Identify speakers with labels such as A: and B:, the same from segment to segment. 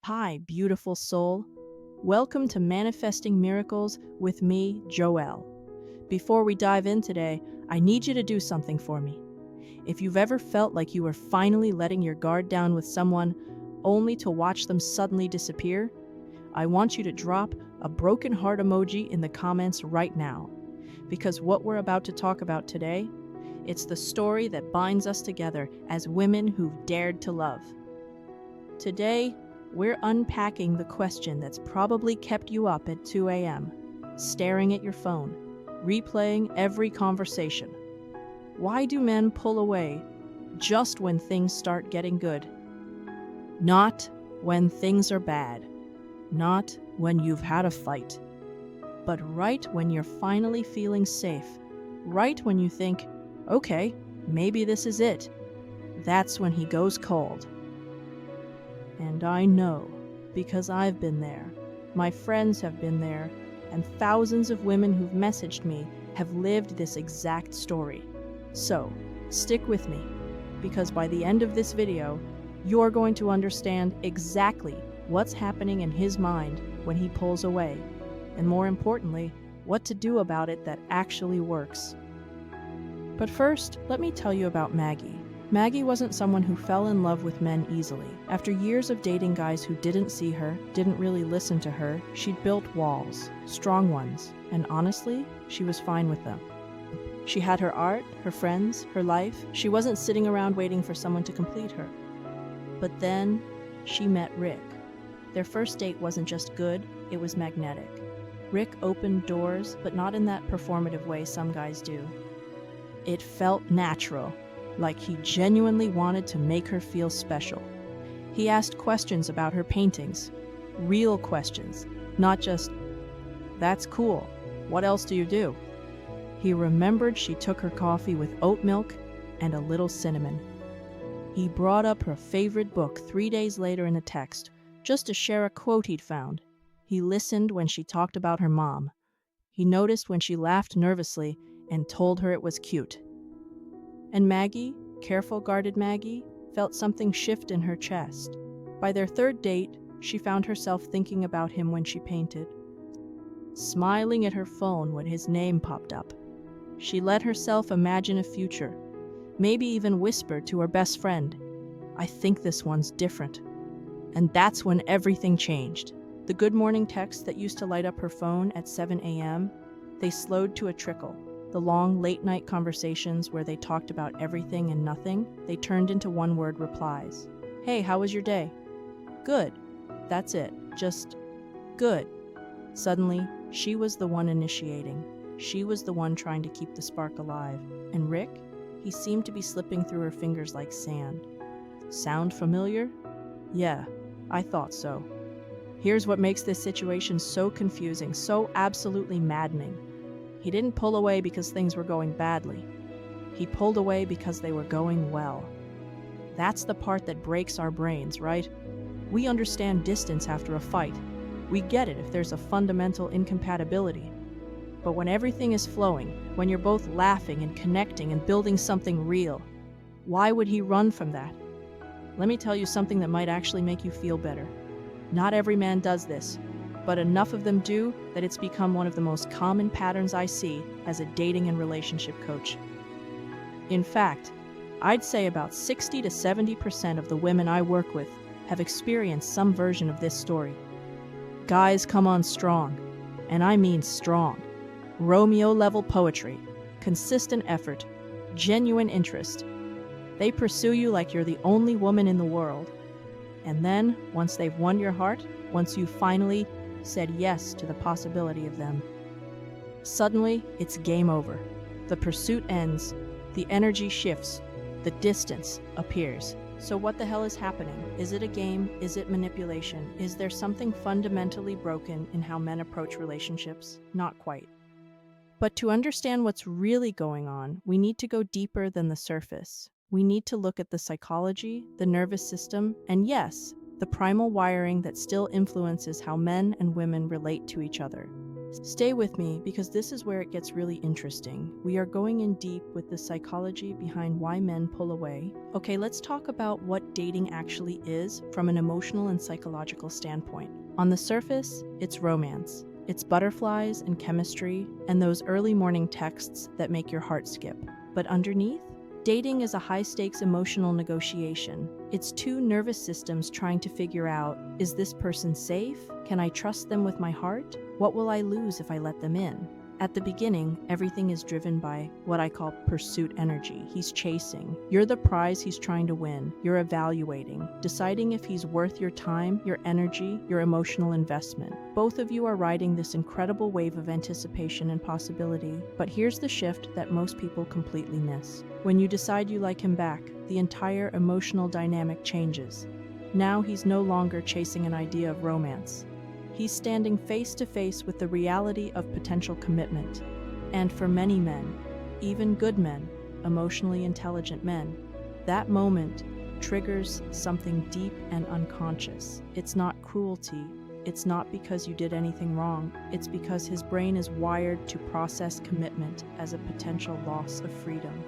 A: Hi, beautiful soul. Welcome to Manifesting Miracles with me, Joelle. Before we dive in today, I need you to do something for me. If you've ever felt like you were finally letting your guard down with someone, only to watch them suddenly disappear, I want you to drop a broken heart emoji in the comments right now. Because what we're about to talk about today, it's the story that binds us together as women who've dared to love. Today, we're unpacking the question that's probably kept you up at 2 a.m., staring at your phone, replaying every conversation. Why do men pull away just when things start getting good? Not when things are bad, not when you've had a fight, but right when you're finally feeling safe, right when you think, okay, maybe this is it. That's when he goes cold. And I know, because I've been there, my friends have been there, and thousands of women who've messaged me have lived this exact story. So, stick with me, because by the end of this video, you're going to understand exactly what's happening in his mind when he pulls away, and more importantly, what to do about it that actually works. But first, let me tell you about Maggie. Maggie wasn't someone who fell in love with men easily. After years of dating guys who didn't see her, didn't really listen to her, she'd built walls, strong ones, and honestly, she was fine with them. She had her art, her friends, her life. She wasn't sitting around waiting for someone to complete her. But then, she met Rick. Their first date wasn't just good, it was magnetic. Rick opened doors, but not in that performative way some guys do. It felt natural. Like he genuinely wanted to make her feel special. He asked questions about her paintings, real questions, not just, "That's cool, what else do you do?" He remembered she took her coffee with oat milk and a little cinnamon. He brought up her favorite book 3 days later in a text, just to share a quote he'd found. He listened when she talked about her mom. He noticed when she laughed nervously and told her it was cute. And Maggie, careful guarded Maggie, felt something shift in her chest. By their third date, she found herself thinking about him when she painted, smiling at her phone when his name popped up. She let herself imagine a future, maybe even whispered to her best friend, "I think this one's different." And that's when everything changed. The good morning texts that used to light up her phone at 7 a.m., they slowed to a trickle. The long, late-night conversations where they talked about everything and nothing, they turned into one-word replies. "Hey, how was your day?" "Good." That's it. Just good. Suddenly, she was the one initiating. She was the one trying to keep the spark alive. And Rick? He seemed to be slipping through her fingers like sand. Sound familiar? Yeah, I thought so. Here's what makes this situation so confusing, so absolutely maddening. He didn't pull away because things were going badly. He pulled away because they were going well. That's the part that breaks our brains, right? We understand distance after a fight. We get it if there's a fundamental incompatibility. But when everything is flowing, when you're both laughing and connecting and building something real, why would he run from that? Let me tell you something that might actually make you feel better. Not every man does this, but enough of them do that it's become one of the most common patterns I see as a dating and relationship coach. In fact, I'd say about 60 to 70% of the women I work with have experienced some version of this story. Guys come on strong, and I mean strong. Romeo-level poetry, consistent effort, genuine interest. They pursue you like you're the only woman in the world. And then, once they've won your heart, once you finally said yes to the possibility of them, suddenly it's game over. The pursuit ends, the energy shifts, the distance appears. So what the hell is happening? Is it a game? Is it manipulation? Is there something fundamentally broken in how men approach relationships? Not quite. But to understand what's really going on, we need to go deeper than the surface. We need to look at the psychology, the nervous system, and yes, the primal wiring that still influences how men and women relate to each other. Stay with me because this is where it gets really interesting. We are going in deep with the psychology behind why men pull away. Okay, let's talk about what dating actually is from an emotional and psychological standpoint. On the surface, it's romance. It's butterflies and chemistry and those early morning texts that make your heart skip. But underneath, dating is a high-stakes emotional negotiation. It's two nervous systems trying to figure out, is this person safe? Can I trust them with my heart? What will I lose if I let them in? At the beginning, everything is driven by what I call pursuit energy. He's chasing. You're the prize he's trying to win. You're evaluating, deciding if he's worth your time, your energy, your emotional investment. Both of you are riding this incredible wave of anticipation and possibility. But here's the shift that most people completely miss. When you decide you like him back, the entire emotional dynamic changes. Now he's no longer chasing an idea of romance. He's standing face to face with the reality of potential commitment. And for many men, even good men, emotionally intelligent men, that moment triggers something deep and unconscious. It's not cruelty. It's not because you did anything wrong. It's because his brain is wired to process commitment as a potential loss of freedom.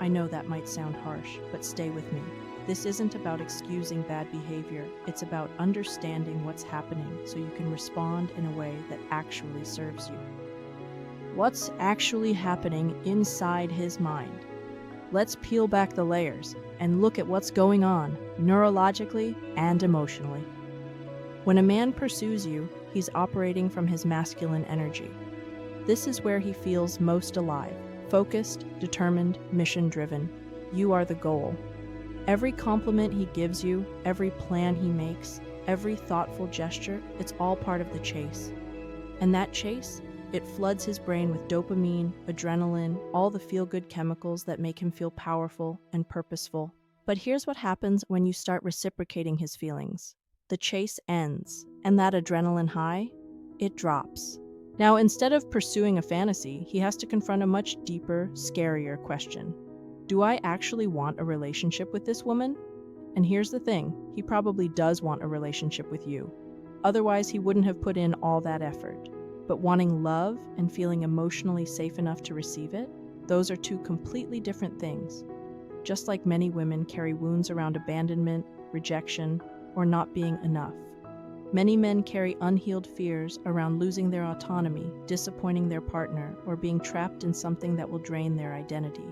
A: I know that might sound harsh, but stay with me. This isn't about excusing bad behavior. It's about understanding what's happening so you can respond in a way that actually serves you. What's actually happening inside his mind? Let's peel back the layers and look at what's going on neurologically and emotionally. When a man pursues you, he's operating from his masculine energy. This is where he feels most alive, focused, determined, mission-driven. You are the goal. Every compliment he gives you, every plan he makes, every thoughtful gesture, it's all part of the chase. And that chase, it floods his brain with dopamine, adrenaline, all the feel-good chemicals that make him feel powerful and purposeful. But here's what happens when you start reciprocating his feelings. The chase ends, and that adrenaline high, it drops. Now, instead of pursuing a fantasy, he has to confront a much deeper, scarier question. Do I actually want a relationship with this woman? And here's the thing, he probably does want a relationship with you. Otherwise, he wouldn't have put in all that effort. But wanting love and feeling emotionally safe enough to receive it, those are two completely different things. Just like many women carry wounds around abandonment, rejection, or not being enough. Many men carry unhealed fears around losing their autonomy, disappointing their partner, or being trapped in something that will drain their identity.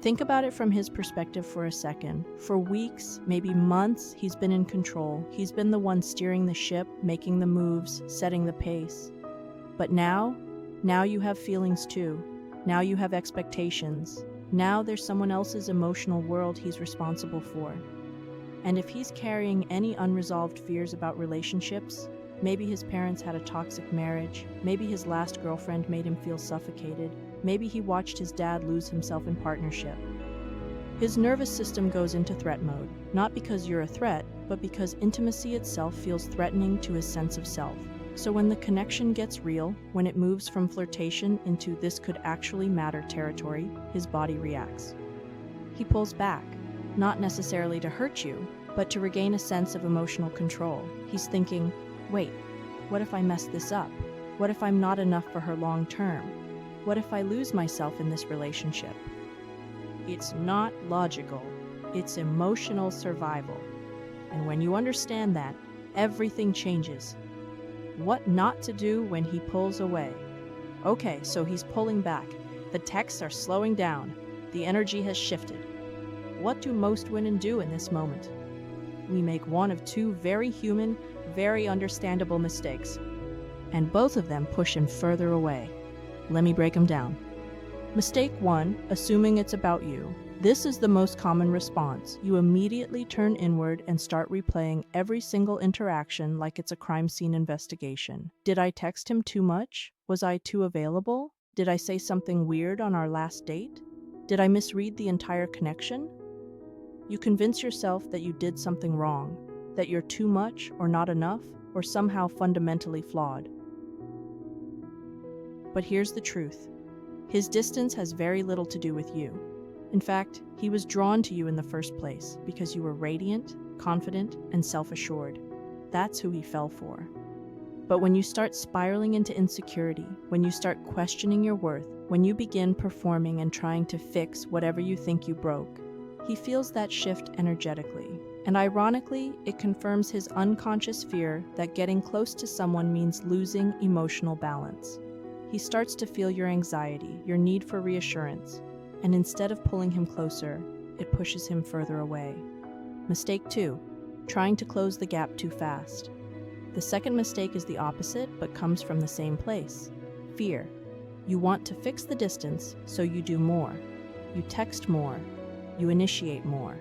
A: Think about it from his perspective for a second. For weeks, maybe months, he's been in control. He's been the one steering the ship, making the moves, setting the pace. But now you have feelings too. Now you have expectations. Now there's someone else's emotional world he's responsible for. And if he's carrying any unresolved fears about relationships, maybe his parents had a toxic marriage, maybe his last girlfriend made him feel suffocated, maybe he watched his dad lose himself in partnership. His nervous system goes into threat mode, not because you're a threat, but because intimacy itself feels threatening to his sense of self. So when the connection gets real, when it moves from flirtation into this could actually matter territory, his body reacts. He pulls back, not necessarily to hurt you, but to regain a sense of emotional control. He's thinking, wait, what if I mess this up? What if I'm not enough for her long term? What if I lose myself in this relationship? It's not logical, it's emotional survival. And when you understand that, everything changes. What not to do when he pulls away? Okay, so he's pulling back. The texts are slowing down. The energy has shifted. What do most women do in this moment? We make one of two very human, very understandable mistakes. And both of them push him further away. Let me break them down. Mistake 1, assuming it's about you. This is the most common response. You immediately turn inward and start replaying every single interaction like it's a crime scene investigation. Did I text him too much? Was I too available? Did I say something weird on our last date? Did I misread the entire connection? You convince yourself that you did something wrong, that you're too much or not enough, or somehow fundamentally flawed. But here's the truth. His distance has very little to do with you. In fact, he was drawn to you in the first place because you were radiant, confident, and self-assured. That's who he fell for. But when you start spiraling into insecurity, when you start questioning your worth, when you begin performing and trying to fix whatever you think you broke, he feels that shift energetically. And ironically, it confirms his unconscious fear that getting close to someone means losing emotional balance. He starts to feel your anxiety, your need for reassurance, and instead of pulling him closer, it pushes him further away. Mistake 2, trying to close the gap too fast. The second mistake is the opposite, but comes from the same place: fear. You want to fix the distance, so you do more. You text more. You initiate more.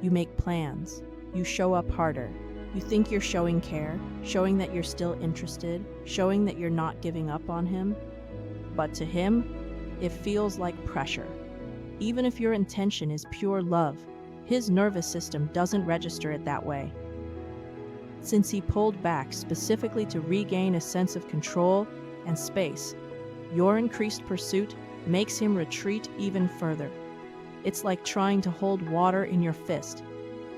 A: You make plans. You show up harder. You think you're showing care, showing that you're still interested, showing that you're not giving up on him. But to him, it feels like pressure. Even if your intention is pure love, his nervous system doesn't register it that way. Since he pulled back specifically to regain a sense of control and space, your increased pursuit makes him retreat even further. It's like trying to hold water in your fist.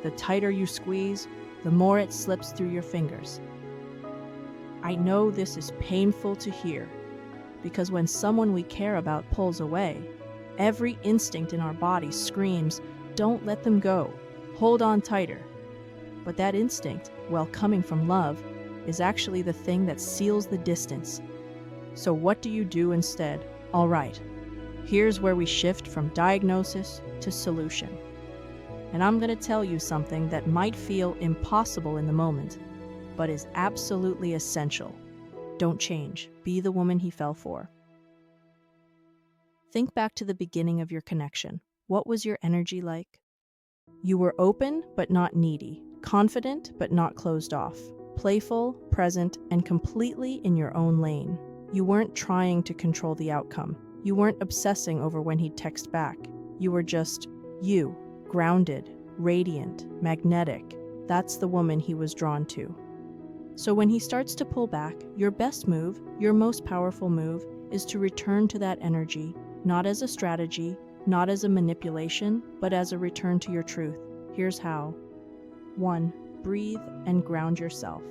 A: The tighter you squeeze, the more it slips through your fingers. I know this is painful to hear, because when someone we care about pulls away, every instinct in our body screams, "Don't let them go, hold on tighter." But that instinct, while coming from love, is actually the thing that seals the distance. So what do you do instead? All right, here's where we shift from diagnosis to solution. And I'm going to tell you something that might feel impossible in the moment, but is absolutely essential. Don't change. Be the woman he fell for. Think back to the beginning of your connection. What was your energy like? You were open but not needy, confident but not closed off, playful, present, and completely in your own lane. You weren't trying to control the outcome. You weren't obsessing over when he'd text back. You were just you, grounded, radiant, magnetic. That's the woman he was drawn to. So when he starts to pull back, your best move, your most powerful move, is to return to that energy, not as a strategy, not as a manipulation, but as a return to your truth. Here's how. 1. Breathe and ground yourself.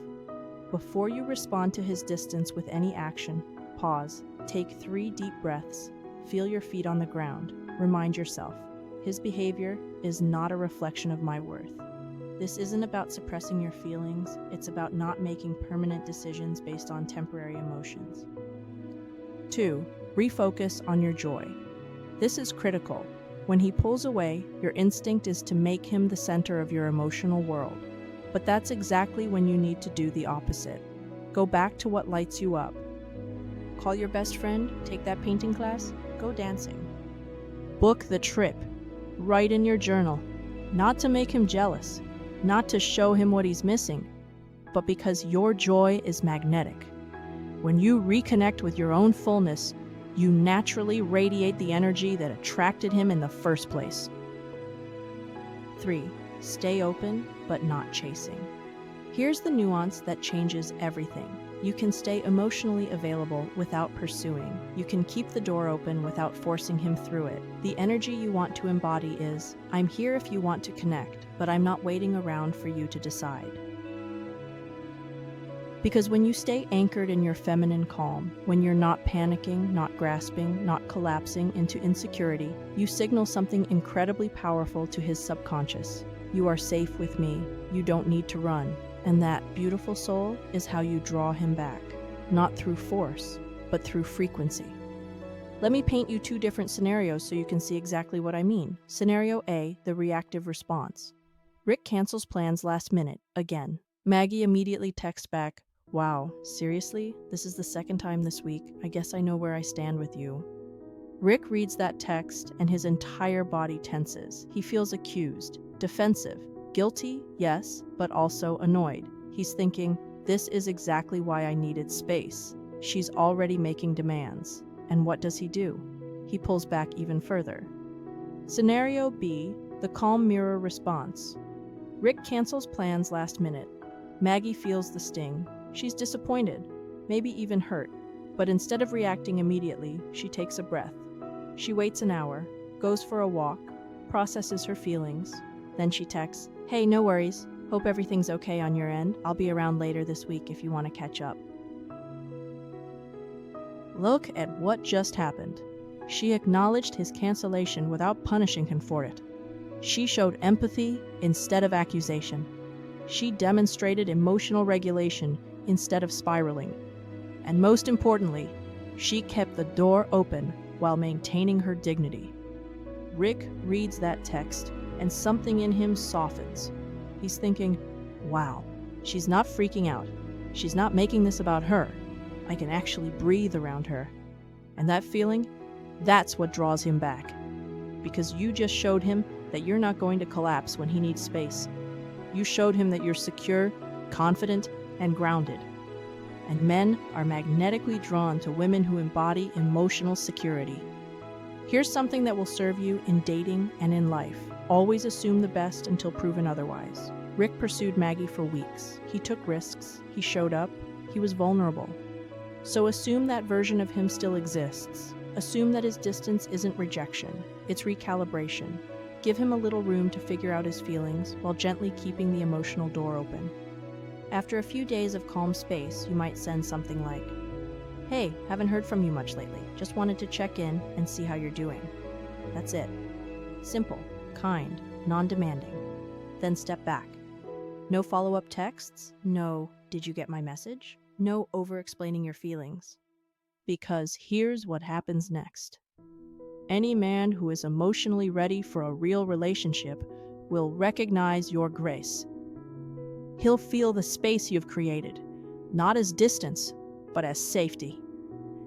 A: Before you respond to his distance with any action, pause, take 3 deep breaths, feel your feet on the ground. Remind yourself, his behavior is not a reflection of my worth. This isn't about suppressing your feelings, it's about not making permanent decisions based on temporary emotions. 2. Refocus on your joy. This is critical. When he pulls away, your instinct is to make him the center of your emotional world. But that's exactly when you need to do the opposite. Go back to what lights you up. Call your best friend, take that painting class, go dancing. Book the trip. Write in your journal. Not to make him jealous, not to show him what he's missing, but because your joy is magnetic. When you reconnect with your own fullness, you naturally radiate the energy that attracted him in the first place. 3. Stay open, but not chasing. Here's the nuance that changes everything. You can stay emotionally available without pursuing. You can keep the door open without forcing him through it. The energy you want to embody is, I'm here if you want to connect, but I'm not waiting around for you to decide. Because when you stay anchored in your feminine calm, when you're not panicking, not grasping, not collapsing into insecurity, you signal something incredibly powerful to his subconscious. You are safe with me. You don't need to run. And that, beautiful soul, is how you draw him back. Not through force, but through frequency. Let me paint you 2 different scenarios so you can see exactly what I mean. Scenario A, the reactive response. Rick cancels plans last minute, again. Maggie immediately texts back, "Wow, seriously? This is the 2nd time this week. I guess I know where I stand with you." Rick reads that text and his entire body tenses. He feels accused, defensive, guilty, yes, but also annoyed. He's thinking, this is exactly why I needed space. She's already making demands. And what does he do? He pulls back even further. Scenario B, the calm mirror response. Rick cancels plans last minute. Maggie feels the sting. She's disappointed, maybe even hurt. But instead of reacting immediately, she takes a breath. She waits an hour, goes for a walk, processes her feelings. Then she texts, "Hey, no worries. Hope everything's okay on your end. I'll be around later this week if you want to catch up." Look at what just happened. She acknowledged his cancellation without punishing him for it. She showed empathy instead of accusation. She demonstrated emotional regulation instead of spiraling. And most importantly, she kept the door open while maintaining her dignity. Rick reads that text, and something in him softens. He's thinking, wow, she's not freaking out. She's not making this about her. I can actually breathe around her. And that feeling, that's what draws him back. Because you just showed him that you're not going to collapse when he needs space. You showed him that you're secure, confident, and grounded. And men are magnetically drawn to women who embody emotional security. Here's something that will serve you in dating and in life. Always assume the best until proven otherwise. Rick pursued Maggie for weeks. He took risks. He showed up. He was vulnerable. So assume that version of him still exists. Assume that his distance isn't rejection. It's recalibration. Give him a little room to figure out his feelings while gently keeping the emotional door open. After a few days of calm space, you might send something like, "Hey, haven't heard from you much lately. Just wanted to check in and see how you're doing." That's it. Simple, kind, non-demanding. Then step back. No follow-up texts. No, "Did you get my message?" No over-explaining your feelings. Because here's what happens next. Any man who is emotionally ready for a real relationship will recognize your grace. He'll feel the space you've created, not as distance, but as safety.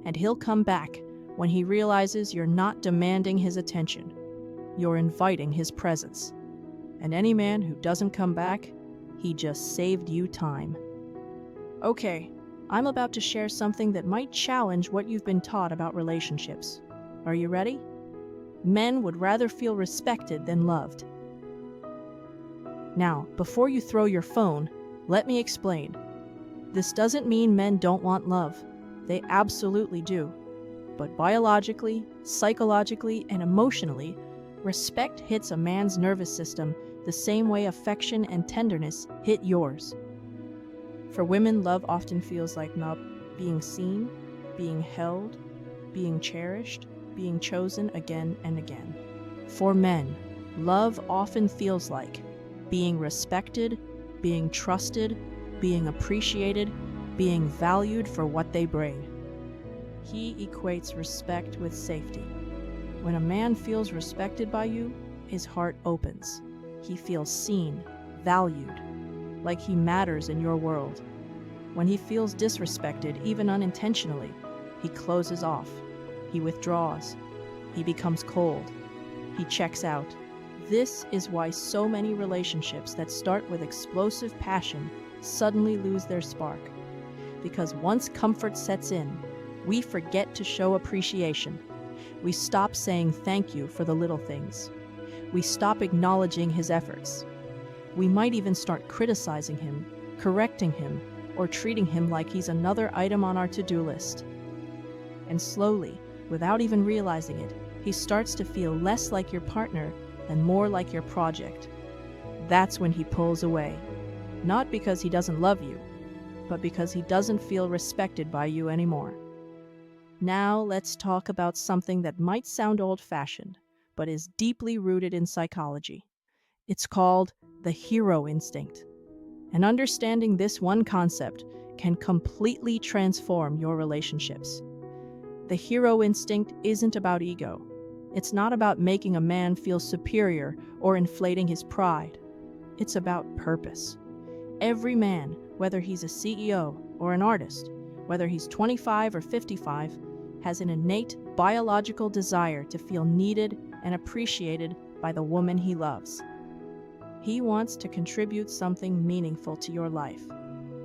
A: And he'll come back when he realizes you're not demanding his attention. You're inviting his presence. And any man who doesn't come back, he just saved you time. Okay, I'm about to share something that might challenge what you've been taught about relationships. Are you ready? Men would rather feel respected than loved. Now, before you throw your phone, let me explain. This doesn't mean men don't want love. They absolutely do. But biologically, psychologically, and emotionally, respect hits a man's nervous system the same way affection and tenderness hit yours. For women, love often feels like not being seen, being held, being cherished, being chosen again and again. For men, love often feels like being respected, being trusted, being appreciated, being valued for what they bring. He equates respect with safety. When a man feels respected by you, his heart opens. He feels seen, valued, like he matters in your world. When he feels disrespected, even unintentionally, he closes off. He withdraws. He becomes cold. He checks out. This is why so many relationships that start with explosive passion suddenly lose their spark. Because once comfort sets in, we forget to show appreciation. We stop saying thank you for the little things. We stop acknowledging his efforts. We might even start criticizing him, correcting him, or treating him like he's another item on our to-do list. And slowly, without even realizing it, he starts to feel less like your partner and more like your project. That's when he pulls away. Not because he doesn't love you, but because he doesn't feel respected by you anymore. Now let's talk about something that might sound old-fashioned, but is deeply rooted in psychology. It's called the hero instinct. And understanding this one concept can completely transform your relationships. The hero instinct isn't about ego. It's not about making a man feel superior or inflating his pride. It's about purpose. Every man, whether he's a CEO or an artist, whether he's 25 or 55, has an innate biological desire to feel needed and appreciated by the woman he loves. He wants to contribute something meaningful to your life.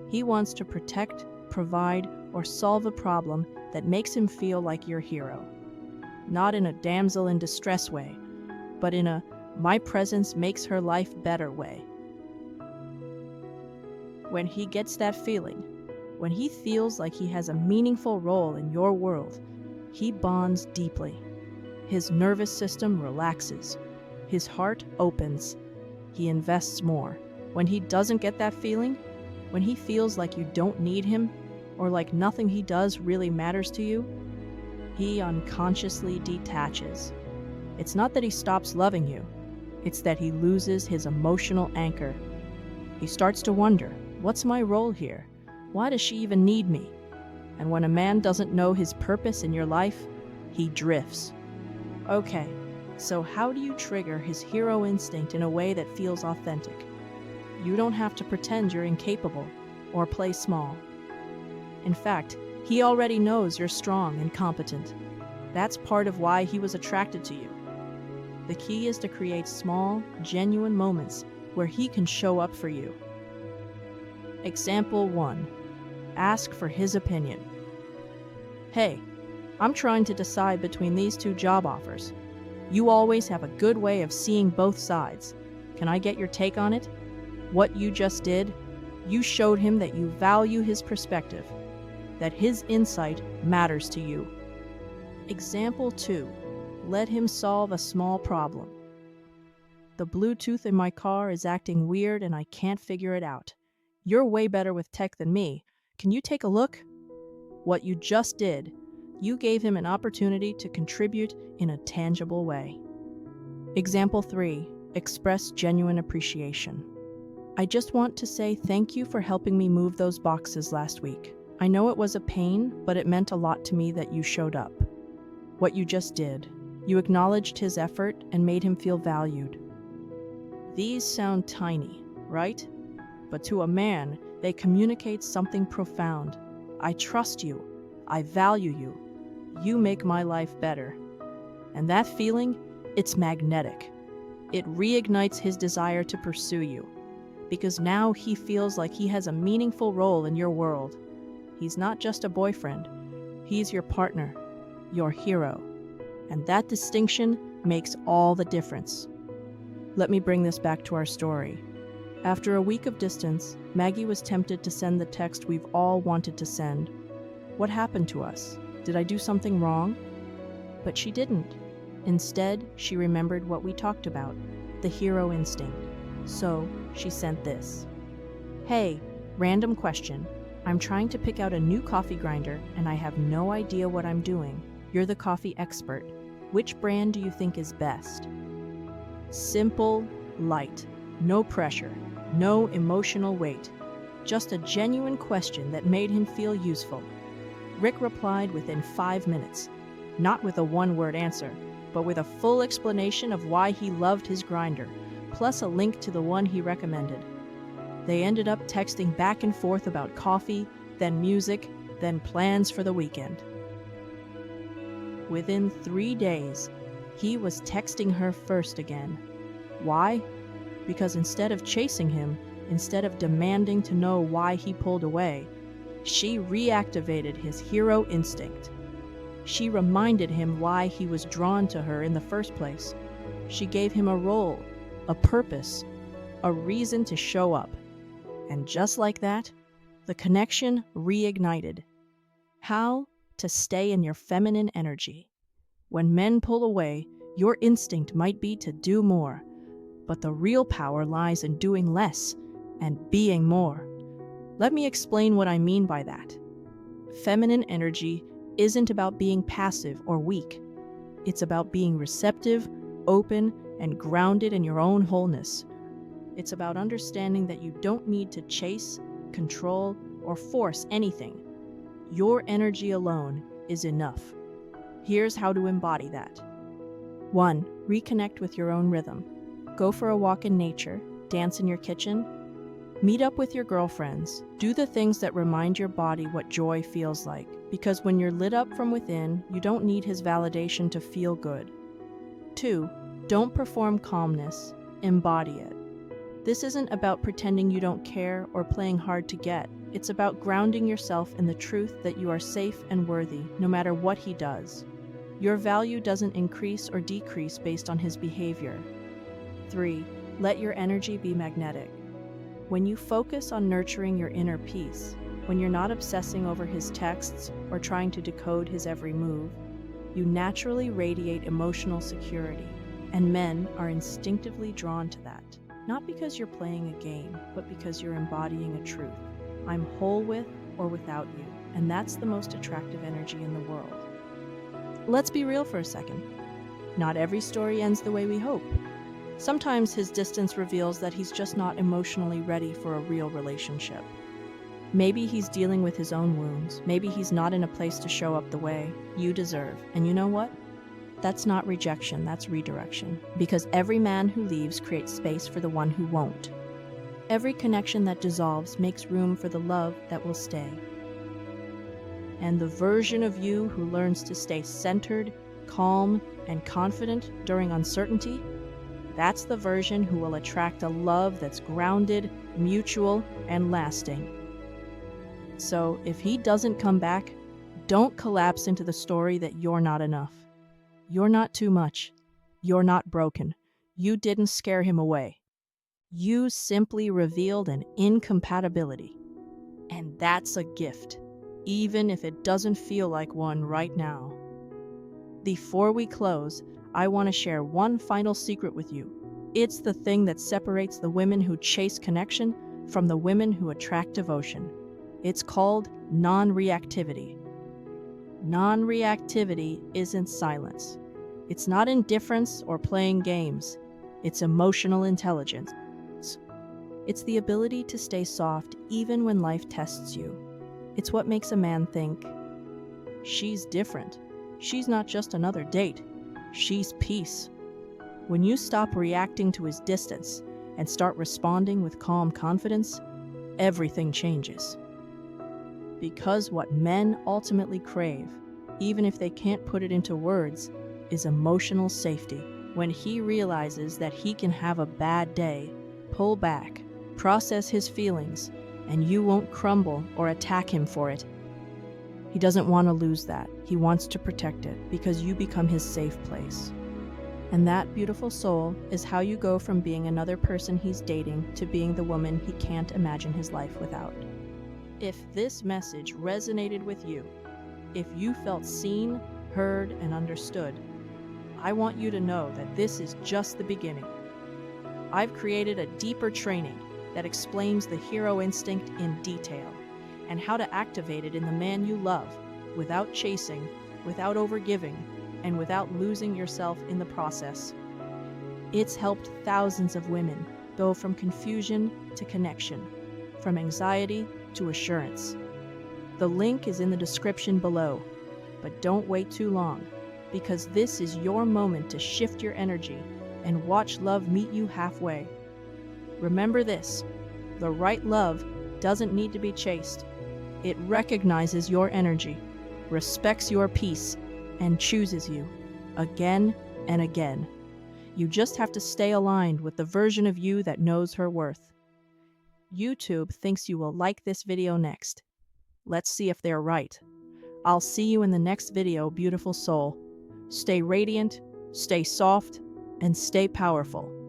A: He wants to protect, provide, or solve a problem that makes him feel like your hero. Not in a damsel in distress way, but in a my presence makes her life better way. When he gets that feeling, when he feels like he has a meaningful role in your world, he bonds deeply. His nervous system relaxes. His heart opens. He invests more. When he doesn't get that feeling, when he feels like you don't need him, or like nothing he does really matters to you, he unconsciously detaches. It's not that he stops loving you, it's that he loses his emotional anchor. He starts to wonder, what's my role here? Why does she even need me? And when a man doesn't know his purpose in your life, he drifts. Okay, so how do you trigger his hero instinct in a way that feels authentic? You don't have to pretend you're incapable or play small. In fact, he already knows you're strong and competent. That's part of why he was attracted to you. The key is to create small, genuine moments where he can show up for you. Example 1. Ask for his opinion. Hey, I'm trying to decide between these two job offers. You always have a good way of seeing both sides. Can I get your take on it? What you just did, you showed him that you value his perspective, that his insight matters to you. Example 2. Let him solve a small problem. The Bluetooth in my car is acting weird and I can't figure it out. You're way better with tech than me. Can you take a look? What you just did, you gave him an opportunity to contribute in a tangible way. Example 3. Express genuine appreciation. I just want to say thank you for helping me move those boxes last week. I know it was a pain, but it meant a lot to me that you showed up. What you just did, you acknowledged his effort and made him feel valued. These sound tiny, right? But to a man, they communicate something profound. I trust you. I value you. You make my life better. And that feeling, it's magnetic. It reignites his desire to pursue you, because now he feels like he has a meaningful role in your world. He's not just a boyfriend. He's your partner, your hero. And that distinction makes all the difference. Let me bring this back to our story. After a week of distance, Maggie was tempted to send the text we've all wanted to send. What happened to us? Did I do something wrong? But she didn't. Instead, she remembered what we talked about, the hero instinct. So, she sent this. Hey, random question. I'm trying to pick out a new coffee grinder and I have no idea what I'm doing. You're the coffee expert. Which brand do you think is best? Simple, light, no pressure, no emotional weight. Just a genuine question that made him feel useful. Rick replied within 5 minutes, not with a one-word answer, but with a full explanation of why he loved his grinder, plus a link to the one he recommended. They ended up texting back and forth about coffee, then music, then plans for the weekend. Within 3 days, he was texting her first again. Why? Because instead of chasing him, instead of demanding to know why he pulled away, she reactivated his hero instinct. She reminded him why he was drawn to her in the first place. She gave him a role, a purpose, a reason to show up. And just like that, the connection reignited. How to stay in your feminine energy. When men pull away, your instinct might be to do more, but the real power lies in doing less and being more. Let me explain what I mean by that. Feminine energy isn't about being passive or weak. It's about being receptive, open, and grounded in your own wholeness. It's about understanding that you don't need to chase, control, or force anything. Your energy alone is enough. Here's how to embody that. 1. Reconnect with your own rhythm. Go for a walk in nature, dance in your kitchen, meet up with your girlfriends. Do the things that remind your body what joy feels like, because when you're lit up from within, you don't need his validation to feel good. 2. Don't perform calmness, embody it. This isn't about pretending you don't care or playing hard to get. It's about grounding yourself in the truth that you are safe and worthy, no matter what he does. Your value doesn't increase or decrease based on his behavior. 3. Let your energy be magnetic. When you focus on nurturing your inner peace, when you're not obsessing over his texts or trying to decode his every move, you naturally radiate emotional security, and men are instinctively drawn to that. Not because you're playing a game, but because you're embodying a truth. I'm whole with or without you, and that's the most attractive energy in the world. let's be real for a second. Not every story ends the way we hope. Sometimes his distance reveals that he's just not emotionally ready for a real relationship. Maybe he's dealing with his own wounds. Maybe he's not in a place to show up the way you deserve. And you know what? That's not rejection, that's redirection. Because every man who leaves creates space for the one who won't. Every connection that dissolves makes room for the love that will stay. And the version of you who learns to stay centered, calm, and confident during uncertainty, that's the version who will attract a love that's grounded, mutual, and lasting. So if he doesn't come back, don't collapse into the story that you're not enough. You're not too much. You're not broken. You didn't scare him away. You simply revealed an incompatibility. And that's a gift, even if it doesn't feel like one right now. Before we close, I want to share one final secret with you. It's the thing that separates the women who chase connection from the women who attract devotion. It's called non-reactivity. Non-reactivity isn't silence. It's not indifference or playing games. It's emotional intelligence. It's the ability to stay soft even when life tests you. It's what makes a man think, she's different. She's not just another date. She's peace. When you stop reacting to his distance and start responding with calm confidence, everything changes. Because what men ultimately crave, even if they can't put it into words, is emotional safety. When he realizes that he can have a bad day, pull back, process his feelings, and you won't crumble or attack him for it. He doesn't want to lose that. He wants to protect it because you become his safe place. And that, beautiful soul, is how you go from being another person he's dating to being the woman he can't imagine his life without. If this message resonated with you, if you felt seen, heard, and understood, I want you to know that this is just the beginning. I've created a deeper training that explains the hero instinct in detail and how to activate it in the man you love without chasing, without overgiving, and without losing yourself in the process. It's helped thousands of women go from confusion to connection, from anxiety to assurance. The link is in the description below, but don't wait too long, because this is your moment to shift your energy and watch love meet you halfway. Remember this, the right love doesn't need to be chased. It recognizes your energy, respects your peace, and chooses you again and again. You just have to stay aligned with the version of you that knows her worth. YouTube thinks you will like this video next. Let's see if they're right. I'll see you in the next video, beautiful soul. Stay radiant, stay soft, and stay powerful.